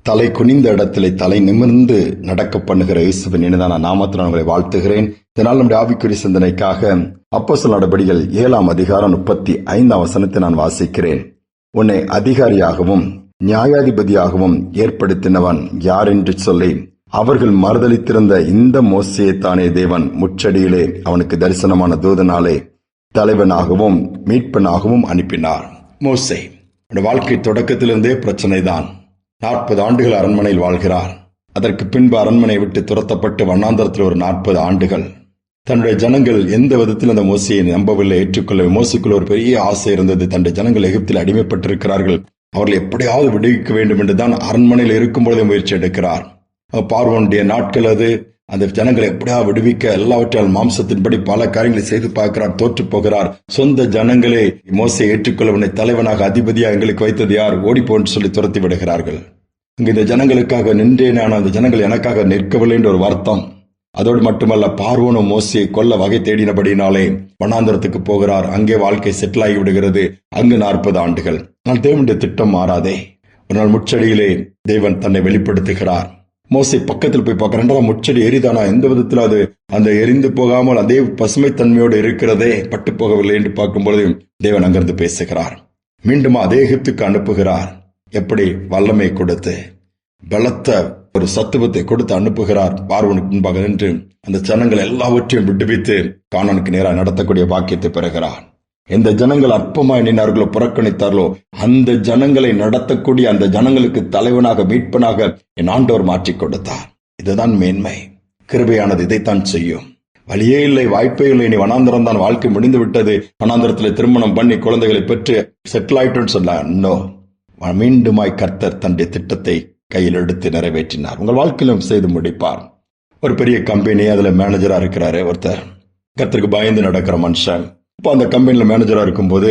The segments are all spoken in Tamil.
தலை குனிந்த இடத்திலே தலை நிமிர்ந்து நடக்க பண்ணுகிற இயேசுவின் இனிதான நாமத்தில் உங்களை வாழ்த்துகிறேன். இதனால் நம்முடைய ஆவிக்குரிய சிந்தனைக்காக அப்போஸ்தலர் நடபடிகள் 7ஆம் அதிகாரம் 35ஆம் வசனத்தை நான் வாசிக்கிறேன். உன்னை அதிகாரியாகவும் நியாயாதிபதியாகவும் ஏற்படுத்தினவன் யார் என்று சொல்லி அவர்கள் மறுதலித்திருந்த இந்த மோசேயைத்தானே தேவன் முச்சடியிலே அவனுக்கு தரிசனமான தூதனாலே தலைவனாகவும் மீட்பனாகவும் அனுப்பினார். மோசே வாழ்க்கை தொடக்கத்திலிருந்தே பிரச்சனைதான். 40 ஆண்டுகள் அரண்மனையில் வாழ்கிறார். அதற்கு பின்பு அரண்மனையை விட்டு துரத்தப்பட்டு வண்ணாந்தரத்தில் ஒரு 40 ஆண்டுகள். தன்னுடைய ஜனங்கள் எந்த விதத்தில் அந்த மோசையை நம்பவில்லை, ஏற்றுக்கொள்ள. மோசைக்குள்ள ஒரு பெரிய ஆசை இருந்தது. தன்னுடைய ஜனங்கள் எகிப்தில் அடிமைப்பட்டிருக்கிறார்கள், அவர்கள் எப்படியாவது விடுவிக்க வேண்டும் என்றுதான் அரண்மனையில் இருக்கும்பொழுதே முயற்சி எடுக்கிறார். பார்வோனுடைய நாட்கள் அது. அந்த ஜனங்களை எப்படியா விடுவிக்க எல்லாவற்றால் மாம்சத்தின்படி பல காரியங்களை செய்து பார்க்கிறார், தோற்று போகிறார். சொந்த ஜனங்களே மோசை ஏற்றுக்கொள்ளவனை தலைவனாக அதிபதியா எங்களுக்கு வைத்தது யார், ஓடிப்போன்னு சொல்லி துரத்தி விடுகிறார்கள். அங்கு இந்த ஜனங்களுக்காக நின்றேன், ஆனால் அந்த ஜனங்கள் எனக்காக நிற்கவில்லை என்ற ஒரு வருத்தம். அதோடு மட்டுமல்ல, பார்வோனும் மோசையை கொல்ல வகை தேடினபடினாலே வனாந்தரத்துக்கு போகிறார். அங்கே வாழ்க்கை செட்டில் ஆகி விடுகிறது. அங்கு 40 ஆண்டுகள். ஆனால் தேவனுடைய திட்டம் மாறாதே. ஒரு நாள் முச்சடியிலே தேவன் தன்னை வெளிப்படுத்துகிறார். மோசை பக்கத்தில் போய் பார்க்க, 2ஆம் முச்சடி எரிதானா, எந்த விதத்தில் அது அந்த எரிந்து போகாமல் அதே பசுமை தன்மையோடு இருக்கிறதே, பட்டு போகவில்லை என்று பார்க்கும்பொழுது தேவன் அங்கிருந்து பேசுகிறார். மீண்டும் அதே எகிப்துக்கு அனுப்புகிறார். எப்படி? வல்லமை கொடுத்து பலத்த ஒரு சத்துவத்தை கொடுத்து அனுப்புகிறார். பார்வோனுக்கு முன்பாக நின்று அந்த ஜனங்கள் எல்லாவற்றையும் விடுவித்து கானானுக்கு நேராக நடத்தக்கூடிய பாக்கியத்தை பெறுகிறார். எந்த ஜனங்கள் அற்பமாய் எண்ணினார்களோ, புறக்கணித்தார்களோ, அந்த ஜனங்களை நடத்தக்கூடிய அந்த ஜனங்களுக்கு தலைவனாக மீட்பனாக என் ஆண்டவர் மாற்றிக் கொடுத்தார். இதுதான் மேன்மை. கிருபையானது இதைத்தான் செய்யும். வழியே இல்லை, வாய்ப்பே இல்லை. நீ வனாந்தரம் தான், வாழ்க்கை முடிந்து விட்டது, வனாந்தரத்தில் திருமணம் பண்ணி குழந்தைகளை பெற்று செட்டில் ஆயிட்டோன்னு சொல்ல. நோ, மீண்டுமாய் கர்த்தர் தன்னுடைய திட்டத்தை கையில் எடுத்து நிறைவேற்றினார். உங்கள் வாழ்க்கையிலும் செய்து முடிப்பார். ஒரு பெரிய கம்பெனி, அதுல மேனேஜரா இருக்கிறாரு ஒருத்தர். கர்த்தருக்கு பயந்து நடக்கிற மனுஷன். இப்போ அந்த கம்பெனில மேனேஜரா இருக்கும்போது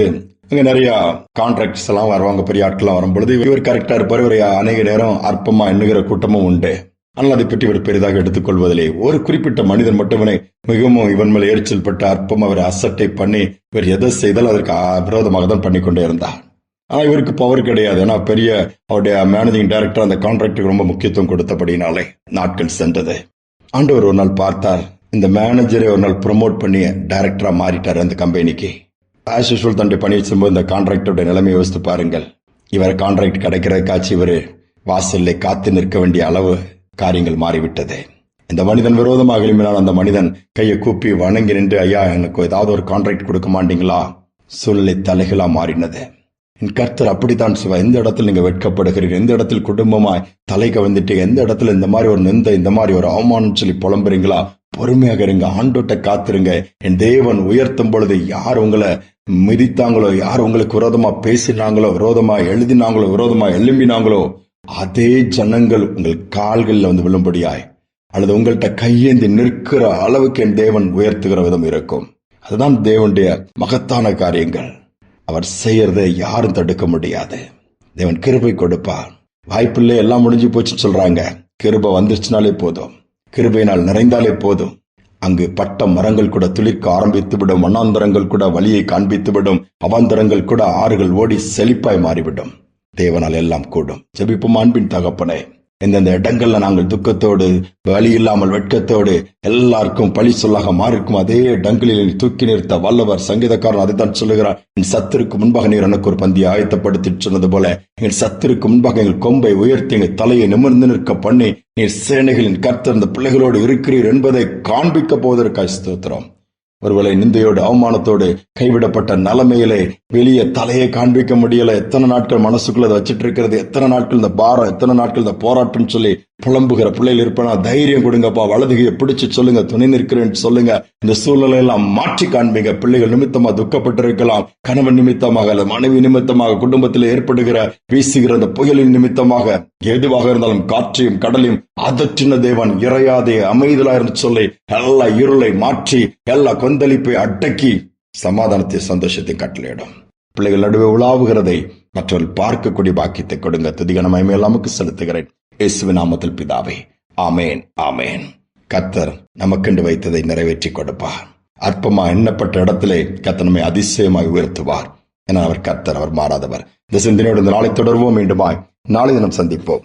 அங்க நிறைய கான்ட்ராக்ட்ஸ் எல்லாம் வருவாங்க, பெரிய ஆட்கள்லாம் வரும்பொழுது இவர் கரெக்டா இருப்பார். இவர் அநேக நேரம் அற்பமா எண்ணுகிற கூட்டமும் உண்டு. ஆனால் அதை பற்றி இவர் பெரிதாக எடுத்துக்கொள்வதில்லை. ஒரு குறிப்பிட்ட மனிதன் மட்டும் மிகவும் இவன் மேல் எரிச்சல் பட்டு அற்பம் அவர் அசட்டை பண்ணி இவர் எதை செய்தாலும் அதற்கு விரோதமாக தான் பண்ணி கொண்டே இருந்தார். ஆனா இவருக்கு பவர் கிடையாது. ஏன்னா பெரிய அவருடைய மேனேஜிங் டைரக்டர் அந்த கான்ட்ராக்டுக்கு ரொம்ப முக்கியத்துவம் கொடுத்தபடினாலே நாட்கள் சென்றது. ஆண்டவர் ஒரு நாள் பார்த்தார், இந்த மேனேஜரை ஒரு நாள் ப்ரொமோட் பண்ணி டைரக்டரா மாறிட்டார் அந்த கம்பெனிக்கு. ஆஸ் யூசுவல் தன்னுடைய பணி செய்யும்போது இந்த கான்ட்ராக்டோட நிலைமை யோசித்து பாருங்கள். இவர் கான்ட்ராக்ட் கிடைக்கிறதுக்காச்சு இவர் வாசல்ல காத்து நிற்க வேண்டிய அளவு காரியங்கள் மாறிவிட்டது. இந்த மனிதன் விரோதமாக எழுப்பினால் அந்த மனிதன் கையை கூப்பி வணங்கி நின்று, ஐயா எனக்கு ஏதாவது ஒரு கான்ட்ராக்ட் கொடுக்க மாட்டீங்களா? சூழ்நிலை தலைகளா மாறினது. என் கர்த்தர் அப்படித்தான் செய்வார். எந்த இடத்துல நீங்க வெட்கப்படுகிறீர்கள், எந்த இடத்தில் குடும்பமாய் தலை கவர்ந்துட்டீங்க, எந்த இடத்துல இந்த மாதிரி ஒரு நிந்த, இந்த மாதிரி ஒரு அவமானம் சொல்லி புலம்புறீங்களா, பொறுமையாக இருங்க, ஆண்டோட்ட காத்துருங்க. என் தேவன் உயர்த்தும் பொழுது யார் உங்களை மிதித்தாங்களோ, யார் உங்களுக்கு விரோதமா பேசினாங்களோ, விரோதமா எழுதினாங்களோ, விரோதமா எழும்பினாங்களோ, அதே ஜனங்கள் உங்கள் கால்களில் வந்து விழும்படியாய் அல்லது உங்கள்கிட்ட கையேந்தி நிற்கிற அளவுக்கு என் தேவன் உயர்த்துகிற விதம் இருக்கும். அதுதான் தேவனுடைய மகத்தான காரியங்கள். அவர் செய்யறதை யாரும் தடுக்க முடியாது. தேவன் கிருபை கொடுப்பார். வாய்ப்பில்லை, எல்லாம் முடிஞ்சு போச்சுன்னு சொல்றாங்க. கிருபை வந்துருச்சுனாலே போதும், கிருபையினால் நிறைந்தாலே போதும். அங்கு பட்ட மரங்கள் கூட துளிர்க்க ஆரம்பித்து விடும், வண்ணாந்தரங்கள் கூட வழியை காண்பித்து விடும், அவாந்தரங்கள் கூட ஆறுகள் ஓடி செழிப்பாய் மாறிவிடும். தேவனால் எல்லாம் கூடும். ஜெபிப்போம். அன்பின் தகப்பனே, எந்தெந்த இடங்கள்ல நாங்கள் துக்கத்தோடு, வழி இல்லாமல் வெட்கத்தோடு, எல்லாருக்கும் பழி சொல்லாக மாறிருக்கும் அதே இடங்களில் தூக்கி நிறுத்த வல்லவர். சங்கீதக்காரன் அதைத்தான் சொல்லுகிறார், என் சத்துருக்கு முன்பாக நீர் எனக்கு ஒரு பந்தியை ஆயத்தப்படுத்தி சொன்னது போல எங்கள் சத்துருக்கு முன்பாக எங்கள் கொம்பை உயர்த்தி எங்கள் தலையை நிமிர்ந்து நிற்க பண்ணி நீர் சேனைகளின் கர்த்தர் இந்த பிள்ளைகளோடு இருக்கிறீர் என்பதை காண்பிக்க போவதற்காக ஸ்தோத்திரம். ஒருவேளை நிந்தையோடு, அவமானத்தோடு, கைவிடப்பட்ட நிலைமையிலே வெளியே தலையை காண்பிக்க முடியல, எத்தனை நாட்கள் மனசுக்குள்ள வச்சிட்டு இருக்கிறது, எத்தனை நாட்கள் இந்த பாரம், எத்தனை நாட்கள் இந்த போராட்டம் சொல்லி புலம்புகிற பிள்ளைகள் இருப்பா, தைரியம் கொடுங்கப்பா, வலதுகையை பிடிச்சு சொல்லுங்க, துணை நிற்கிறேன்னு சொல்லுங்க. இந்த சூழ்நிலை எல்லாம் மாற்றி காண்பீங்க. பிள்ளைகள் நிமித்தமாக துக்கப்பட்டிருக்கலாம், கணவன் நிமித்தமாக அல்லது மனைவி நிமித்தமாக, குடும்பத்தில் ஏற்படுகிற வீசுகிற அந்த புயலின் நிமித்தமாக, எதுவாக இருந்தாலும் காற்றையும் கடலையும் அதற்றின தேவன் இறையாதே அமைதலாயிருந்து சொல்லி எல்லா இருளை மாற்றி எல்லா கொந்தளிப்பை அடக்கி சமாதானத்தை, சந்தோஷத்தை கட்டளையிடும். பிள்ளைகள் நடுவே உலாவுகிறதை மற்றவர்கள் பார்க்கக்கூடிய பாக்கியத்தை கொடுங்க. துதிகன மகிமையெல்லாமுக்கு செலுத்துகிறேன் இயேசுவின் நாமத்தில் பிதாவே, ஆமேன், ஆமேன். கர்த்தர் நமக்கென்று வைத்ததை நிறைவேற்றி கொடுப்பார். அற்பமா எண்ணப்பட்ட இடத்திலே கர்த்தர் நம்மை அதிசயமாய் உயர்த்துவார். என அவர் கர்த்தர், அவர் மாறாதவர். இந்த சிந்தனையோடு இந்த நாளை தொடர்வோம். மீண்டுமாய் நாளை தினம் சந்திப்போம்.